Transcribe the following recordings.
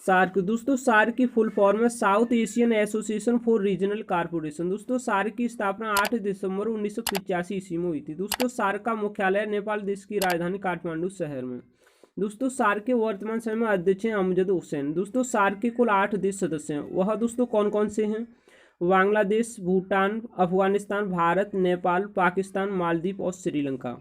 SAARC दोस्तों SAARC की full form है south Asian association for regional corporation. दोस्तों सार्क की स्थापना 8 दिसंबर 1985 ईस्वी में हुई थी। दोस्तों सार्क का मुख्यालय नेपाल देश की राजधानी काठमांडू शहर में। दोस्तों सार्क के वर्तमान समय में अध्यक्ष हैं अमजद हुसैन। दोस्तों सार्क के कुल 8 देश सदस्य हैं, वह दोस्तों कौन कौन से हैं? बांग्लादेश, भूटान, अफगानिस्तान, भारत, नेपाल, पाकिस्तान, मालदीव और श्रीलंका।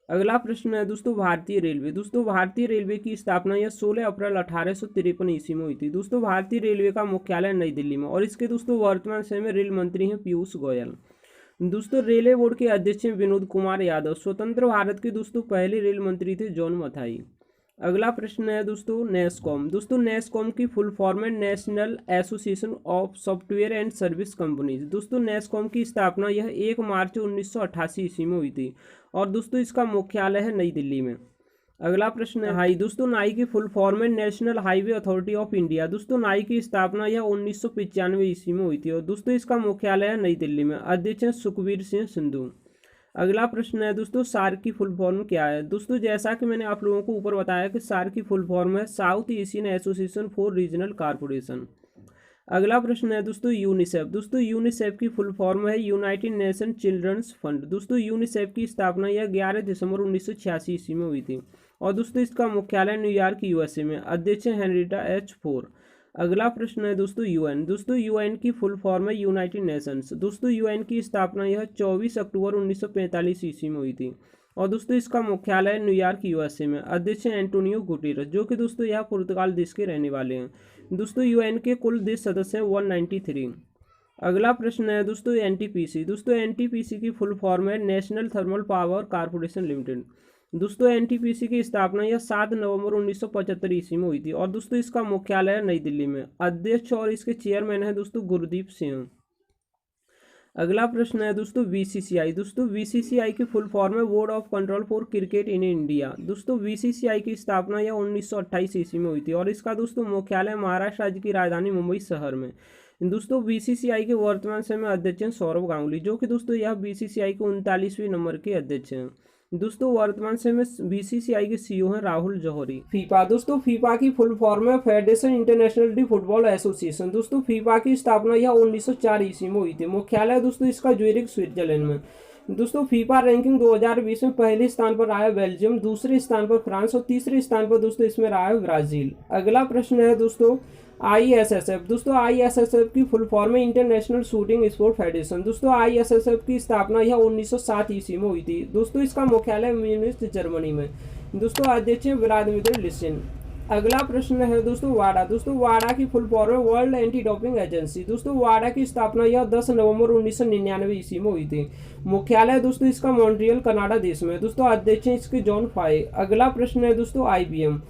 अगला प्रश्न है दोस्तों भारतीय रेलवे। दोस्तों भारतीय रेलवे की स्थापना यह 16 अप्रैल 1853 ईस्वी में हुई थी। दोस्तों भारतीय रेलवे का मुख्यालय नई दिल्ली में और इसके दोस्तों वर्तमान समय में रेल मंत्री हैं पीयूष गोयल। दोस्तों रेलवे बोर्ड के अध्यक्ष हैं विनोद कुमार यादव। स्वतंत्र भारत के दोस्तों पहले रेल मंत्री थे जॉन मथाई। अगला प्रश्न है दोस्तों नेस्कॉम। दोस्तों नेस्कॉम की फुल फॉर्म है national association of software and service companies. दोस्तों नेस्कॉम की स्थापना यह 1 मार्च 1988 ईस्वी में हुई थी और दोस्तों इसका मुख्यालय है नई दिल्ली में। अगला प्रश्न है नाई। दोस्तों नाई की फुल फॉर्म है national highway authority of India. दोस्तों नाई की स्थापना यह 1995 ईस्वी में हुई थी और दोस्तों इसका मुख्यालय है नई दिल्ली में। अध्यक्ष हैं सुखबीर सिंह सिंधु। अगला प्रश्न है दोस्तों सार्क की फुल फॉर्म क्या है? दोस्तों जैसा कि मैंने आप लोगों को ऊपर बताया कि सार्क की फुल फॉर्म है south Asian association for regional corporation. अगला प्रश्न है दोस्तों यूनिसेफ। दोस्तों यूनिसेफ की फुल फॉर्म है यूनाइटेड नेशन चिल्ड्रंस फंड। दोस्तों यूनिसेफ की स्थापना यह 11 दिसंबर 1986 ईस्वी में हुई थी और दोस्तों इसका मुख्यालय न्यूयॉर्क यूएसए में। अध्यक्ष हेनरिटा एच फोर। अगला प्रश्न है दोस्तों यूएन। दोस्तों यूएन की फुल फॉर्म है यूनाइटेड नेशंस। दोस्तों यूएन की स्थापना यह 24 अक्टूबर 1945 ईस्वी में हुई थी और दोस्तों इसका मुख्यालय न्यूयॉर्क यूएसए में। अध्यक्ष हैं एंटोनियो गुटेरेस, जो कि दोस्तों यह पुर्तगाल देश के रहने वाले हैं। दोस्तों यूएन के कुल देश सदस्य हैं 193। अगला प्रश्न है दोस्तों एनटीपीसी। दोस्तों एनटीपीसी की फुल फॉर्म है national thermal power corporation limited. दोस्तों एनटीपीसी की स्थापना यह 7 नवंबर 1975 ईस्वी में हुई थी और दोस्तों इसका मुख्यालय है नई दिल्ली में। अध्यक्ष और इसके चेयरमैन है दोस्तों गुरदीप सिंह। अगला प्रश्न है दोस्तों बीसीसीआई। दोस्तों बीसीसीआई की फुल फॉर्म है board of control for cricket in India. दोस्तों बीसीसीआई की स्थापना यह 1928 ईस्वी में हुई थी और इसका दोस्तों मुख्यालय महाराष्ट्र राज्य की राजधानी मुंबई शहर में। दोस्तों बीसीसीआई के वर्तमान समय में अध्यक्ष हैं सौरभ गांगुली, जो कि दोस्तों यह बीसीसीआई के 39वें नंबर के अध्यक्ष हैं। दोस्तों वर्तमान समय में बीसीसीआई के सीईओ हैं राहुल जौहरी। फीफा। दोस्तों फीफा की फुल फॉर्म है federation international D football association. दोस्तों फीफा की स्थापना यह 1904 ईस्वी में हुई थी। मुख्यालय दोस्तों इसका ज्यूरिख स्विट्जरलैंड में। दोस्तों फीफा रैंकिंग 2020 में पहले स्थान पर रहा है बेल्जियम, दूसरे स्थान पर फ्रांस और तीसरे स्थान पर दोस्तों इसमें रहा है ब्राजील। अगला प्रश्न है दोस्तों आईएसएसएफ। दोस्तों आईएसएसएफ की फुल फॉर्म है इंटरनेशनल शूटिंग स्पोर्ट फेडरेशन। दोस्तों आईएसएसएफ की स्थापना यह 1907 ईस्वी में हुई थी। दोस्तों इसका मुख्यालय म्यूनिख जर्मनी में। दोस्तों अध्यक्ष हैं व्लादिमीर लिसिन। अगला प्रश्न है दोस्तों वाडा। दोस्तों वाडा की फुल फॉर्म है वर्ल्ड एंटी डोपिंग एजेंसी। दोस्तों वाडा की स्थापना यह 10 नवंबर 1999 ईस्वी में हुई थी। मुख्यालय दोस्तों इसका मॉन्ट्रियल कनाडा देश में। दोस्तों अध्यक्ष हैं इसके जॉन फाई। अगला प्रश्न है दोस्तों आईबीएम।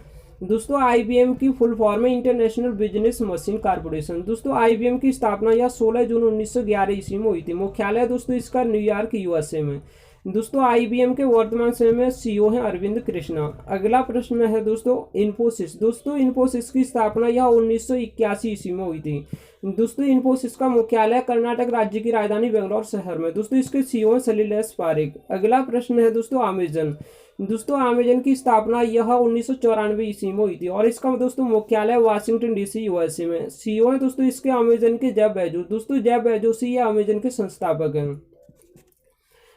दोस्तों आईबीएम की फुल फॉर्म है इंटरनेशनल बिजनेस मशीन कॉर्पोरेशन। दोस्तों आईबीएम की स्थापना यह 16 जून 1911 ईस्वी में हुई थी। मुख्यालय दोस्तों इसका न्यूयॉर्क यूएसए में। दोस्तों आईबीएम के वर्तमान समय में सीईओ हैं अरविंद कृष्णा। अगला प्रश्न है दोस्तों इन्फोसिस। दोस्तों इन्फोसिस की स्थापना यह 1981 ईस्वी में हुई थी। दोस्तों इन्फोसिस का मुख्यालय कर्नाटक राज्य की राजधानी बेंगलोर शहर में। दोस्तों इसके सीईओ हैं सलील एस पारेख। अगला प्रश्न है दोस्तों अमेजन। दोस्तों अमेजन की स्थापना यह 1994 ईस्वी में हुई थी और इसका दोस्तों मुख्यालय वाशिंगटन डीसी यूएसए में। सीईओ हैं दोस्तों इसके अमेजन के जेफ बेजोस। दोस्तों जेफ बेजोस ही अमेजन के संस्थापक हैं।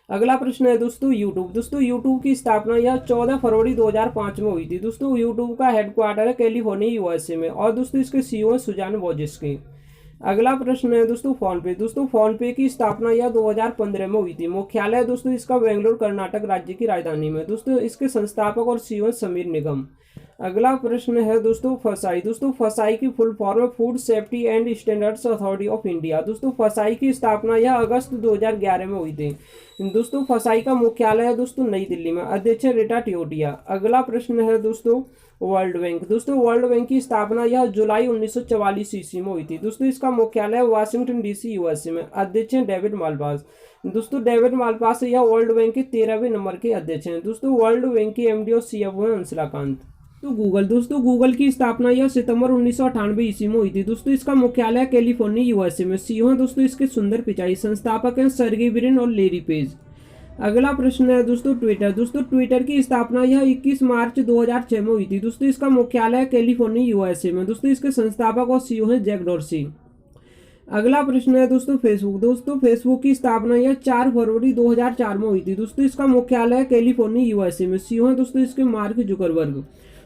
अगला प्रश्न है दोस्तों यूट्यूब। दोस्तों यूट्यूब की स्थापना यह 14 फरवरी 2005 में हुई थी। दोस्तों यूट्यूब का हेडक्वार्टर है कैलिफोर्निया यूएसए में और दोस्तों इसके सीईओ हैं सुजान वोजिस्की। अगला प्रश्न है दोस्तों फोनपे। दोस्तों फोनपे की स्थापना यह 2015 में हुई थी। मुख्यालय दोस्तों इसका बेंगलुरु कर्नाटक राज्य की राजधानी में। दोस्तों इसके संस्थापक और सीईओ समीर निगम। अगला प्रश्न है दोस्तों फसाई। दोस्तों फसाई की फुल फॉर्म है food safety and standards authority of India. दोस्तों फसाई की स्थापना यह अगस्त 2011 में हुई थी। दोस्तों फसाई का मुख्यालय है दोस्तों नई दिल्ली में। अध्यक्ष है रीटा टियोटिया। अगला प्रश्न है दोस्तों वर्ल्ड बैंक। दोस्तों वर्ल्ड बैंक की स्थापना यह जुलाई 1944 ईस्वी में हुई थी। दोस्तों इसका मुख्यालय वाशिंगटन डीसी यूएसए में। अध्यक्ष हैं डेविड मालपास। दोस्तों डेविड मालपास यह वर्ल्ड बैंक के 13वें नंबर के अध्यक्ष हैं। दोस्तों वर्ल्ड बैंक के एमडी और सीएफओ हैं अंशुलाकांत। तो गूगल। दोस्तों गूगल की स्थापना यह सितंबर 1998 ईस्वी में हुई थी। दोस्तों इसका मुख्यालय कैलिफोर्निया यूएसए में। सीईओ हैं दोस्तों इसके सुंदर पिचाई। संस्थापक हैं सर्गेई ब्रिन और लेरी पेज। अगला प्रश्न है दोस्तों ट्विटर। दोस्तों ट्विटर की स्थापना यह 21 मार्च 2006 में हुई थी। दोस्तों इसका मुख्यालय कैलिफोर्निया यूएसए में। दोस्तों इसके संस्थापक और सीईओ हैं जैक डॉर्सी। अगला प्रश्न है दोस्तों फेसबुक। दोस्तों फेसबुक की स्थापना यह 4 फरवरी 2004 में हुई थी। दोस्तों इसका मुख्यालय कैलिफोर्निया यूएसए में। सीईओ हैं दोस्तों इसके मार्क जुकरबर्ग।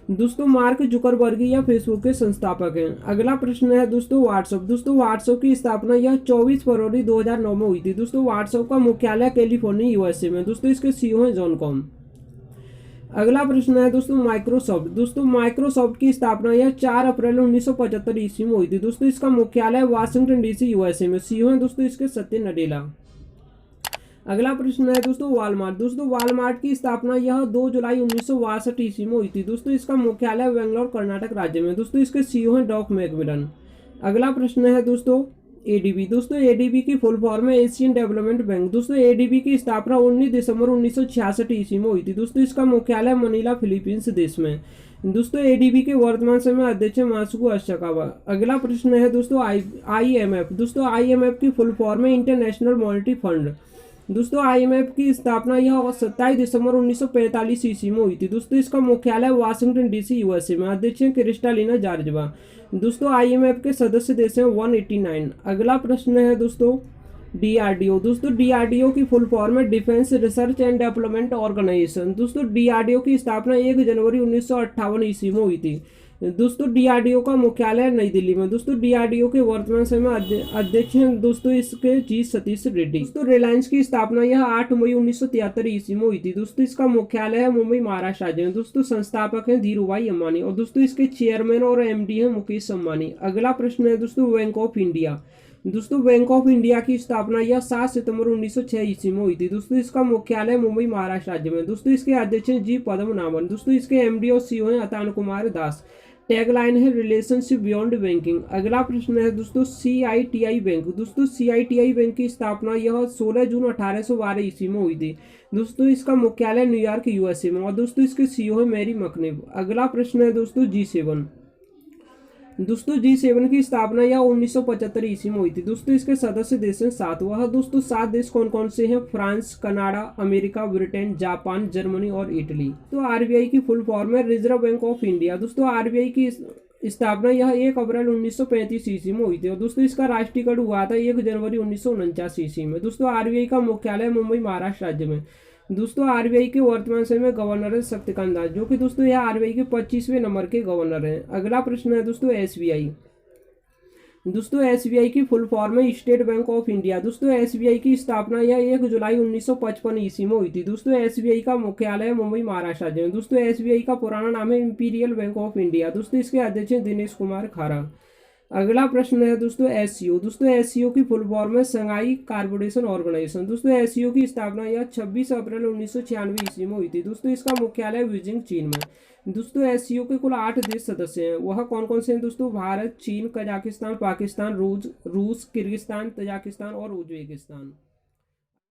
दोस्तों मार्क जुकरबर्ग या फेसबुक के संस्थापक हैं। अगला प्रश्न है दोस्तों व्हाट्सएप। दोस्तों व्हाट्सएप की स्थापना यह 24 फरवरी 2009 में हुई थी। दोस्तों व्हाट्सएप का मुख्यालय कैलिफोर्निया यूएसए में। दोस्तों इसके सीईओ हैं जॉन कॉम। अगला प्रश्न है दोस्तों माइक्रोसॉफ्ट। दोस्तों माइक्रोसॉफ्ट की स्थापना यह 4 अप्रैल 1975 ईस्वी में हुई थी। दोस्तों इसका मुख्यालय वाशिंगटन डीसी यूएसए में। सीईओ हैं दोस्तों इसके सत्य नडेला। अगला प्रश्न है दोस्तों वॉलमार्ट। दोस्तों वॉलमार्ट की स्थापना यह 2 जुलाई 1962 ईस्वी में हुई थी। दोस्तों इसका मुख्यालय बेंगलोर कर्नाटक राज्य में। दोस्तों इसके सीईओ हैं डॉक मैकमिलन। अगला प्रश्न है दोस्तों एडीबी। दोस्तों एडीबी की फुल फॉर्म है एशियन डेवलपमेंट बैंक। दोस्तों एडीबी की स्थापना 19 दिसंबर 1966 ईस्वी में हुई थी। दोस्तों इसका मुख्यालय मनीला फिलीपींस देश में। दोस्तों एडीबी के वर्तमान समय अध्यक्ष मासुको असाकावा। अगला प्रश्न है दोस्तों आईएमएफ। दोस्तों आईएमएफ की फुल फॉर्म है इंटरनेशनल मॉनेटरी फंड। दोस्तों आईएमएफ की स्थापना यह 27 दिसंबर 1945 ईस्वी में हुई थी। दोस्तों इसका मुख्यालय वाशिंगटन डीसी यूएसए में। अध्यक्ष हैं क्रिस्टालिना जॉर्जिवा। दोस्तों आईएमएफ के सदस्य देश हैं 189। अगला प्रश्न है दोस्तों डीआरडीओ। दोस्तों डीआरडीओ की फुल फॉर्म है defence research and development organisation. दोस्तों डीआरडीओ की स्थापना 1 जनवरी 1958 ईस्वी में हुई थी। दोस्तों डीआरडीओ का मुख्यालय नई दिल्ली में। दोस्तों डीआरडीओ के वर्तमान समय अध्यक्ष हैं दोस्तों इसके जी सतीश रेड्डी। दोस्तों रिलायंस की स्थापना यह 8 मई 1973 ईस्वी में हुई थी। दोस्तों इसका मुख्यालय है मुंबई महाराष्ट्र राज्य में। दोस्तों संस्थापक हैं धीरूभाई अंबानी और दोस्तों इसके चेयरमैन और एमडी हैं मुकेश अंबानी। अगला प्रश्न है दोस्तों बैंक ऑफ इंडिया। दोस्तों बैंक ऑफ इंडिया की स्थापना यह 7 सितंबर 1906 ईस्वी में हुई थी। दोस्तों इसका मुख्यालय मुंबई महाराष्ट्र राज्य में। दोस्तों इसके अध्यक्ष हैं जी पद्मनाभन। दोस्तों इसके एमडी और सीईओ हैं अतान कुमार दास। टैगलाइन है रिलेशनशिप बियॉन्ड बैंकिंग। अगला प्रश्न है दोस्तों सीआईटीआई बैंक। दोस्तों सीआईटीआई बैंक की स्थापना यह 16 जून 1812 ईस्वी में हुई थी। दोस्तों इसका मुख्यालय न्यूयॉर्क यूएसए में और दोस्तों इसके सीईओ है मैरी मकनेब। अगला प्रश्न है दोस्तों G7। दोस्तों G7 की स्थापना यह 1975 ईस्वी में हुई थी। दोस्तों इसके सदस्य देश हैं 7। वह दोस्तों 7 देश कौन कौन से हैं? France, Canada, America, Britain, Japan, Germany और इटली। तो आरबीआई की फुल फॉर्म है रिजर्व बैंक ऑफ इंडिया। दोस्तों आरबीआई की स्थापना यह 1 अप्रैल 1935 ईस्वी में हुई थी और दोस्तों इसका राष्ट्रीयकरण हुआ था 1 जनवरी 1949 ईस्वी में। दोस्तों आरबीआई का मुख्यालय मुंबई महाराष्ट्र राज्य में। दोस्तों आरबीआई के वर्तमान समय में गवर्नर है शक्तिकांत दास, जो कि दोस्तों यह आरबीआई के 25वें नंबर के गवर्नर हैं। अगला प्रश्न है दोस्तों एसबीआई। दोस्तों एसबीआई की फुल फॉर्म है स्टेट बैंक ऑफ इंडिया। दोस्तों एसबीआई की स्थापना यह 1 जुलाई 1955 ईस्वी में हुई थी। दोस्तों एसबीआई का मुख्यालय है मुंबई महाराष्ट्र राज्य में। दोस्तों एसबीआई का पुराना नाम है इंपीरियल बैंक ऑफ इंडिया। दोस्तों इसके अध्यक्ष हैं दिनेश कुमार खारा। अगला प्रश्न है दोस्तों एससीओ। दोस्तों एससीओ की फुल फॉर्म है संघाई कार्पोरेशन ऑर्गेनाइजेशन। दोस्तों एससीओ की स्थापना यह 26 अप्रैल 1996 ईस्वी में हुई थी। दोस्तों इसका मुख्यालय बीजिंग चीन में। दोस्तों एससीओ के कुल 8 देश सदस्य हैं। वह कौन कौन से हैं दोस्तों? भारत, चीन, कजाकिस्तान, पाकिस्तान, रूस, किर्गिस्तान, तजाकिस्तान और उज्बेकिस्तान।